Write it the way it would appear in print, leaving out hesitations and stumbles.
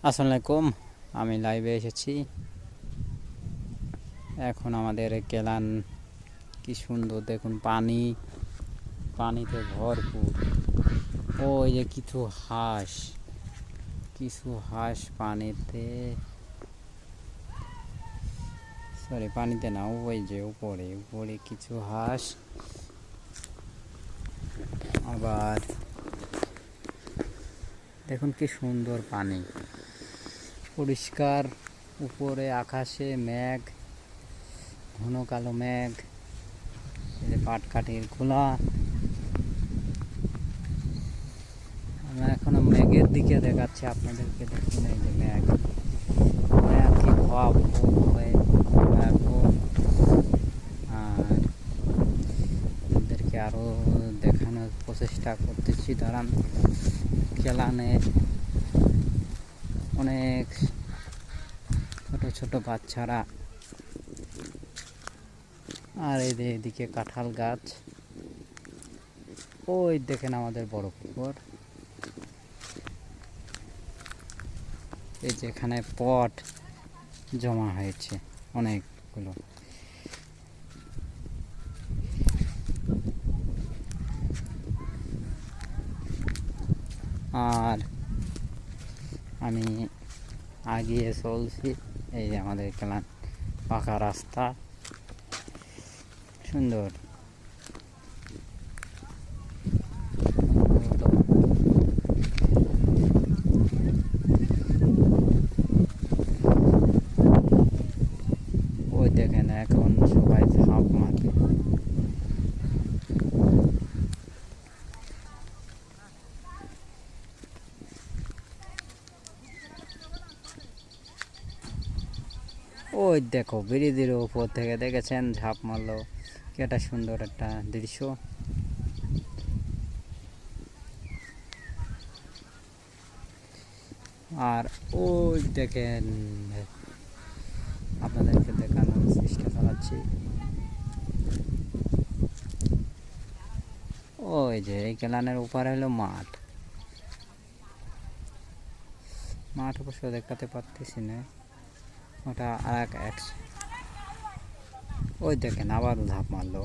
আসসালামু আলাইকুম। আমি লাইভে এসেছি। এখন আমাদের কেলান কি সুন্দর দেখুন, পানিতে ভরপুর। ওই যে কিছু হাঁস পানিতে না, ওই যে উপরে উপরে কিছু হাঁস। আবার দেখুন কি সুন্দর পানি, পরিষ্কার। উপরে আকাশে মেঘ, ঘন কালো মেঘ, এই যে পাটকাঠির খোলা। আমরা এখনো মেঘের দিকে দেখাচ্ছি আপনাদেরকে। দেখুন এই যে মেঘ কি হয়ে ভয়াবহ। আর আপনাদেরকে আরও দেখানোর প্রচেষ্টা করতেছি, দাঁড়ান। কেলানে অনেক ছোট ছোট বাচ্চারা। আর এদিকে কাঁঠাল গাছ। ওই দেখেন আমাদের বড় পুকুর। এই যেখানে পট জমা হয়েছে অনেকগুলো। আর আমি আগিয়ে চলছি। এই যে আমাদের কেলান পাকা রাস্তা, সুন্দর। ওই দেখেন এখন সবাই ঝাঁপ মারবে। ওই দেখো ব্রিজের উপর থেকে দেখেছেন ঝাঁপ মারলো, কি একটা সুন্দর একটা দৃশ্য। আর ওই দেখেন, আপনাদেরকে দেখানোর চেষ্টা চালাচ্ছি। ওই যে এই কেলানের উপরে হলো মাঠ অবশ্য দেখাতে পারতেছি না, ওটা আর এক। ওই দেখেন আবারও ঝাঁপ মারলো।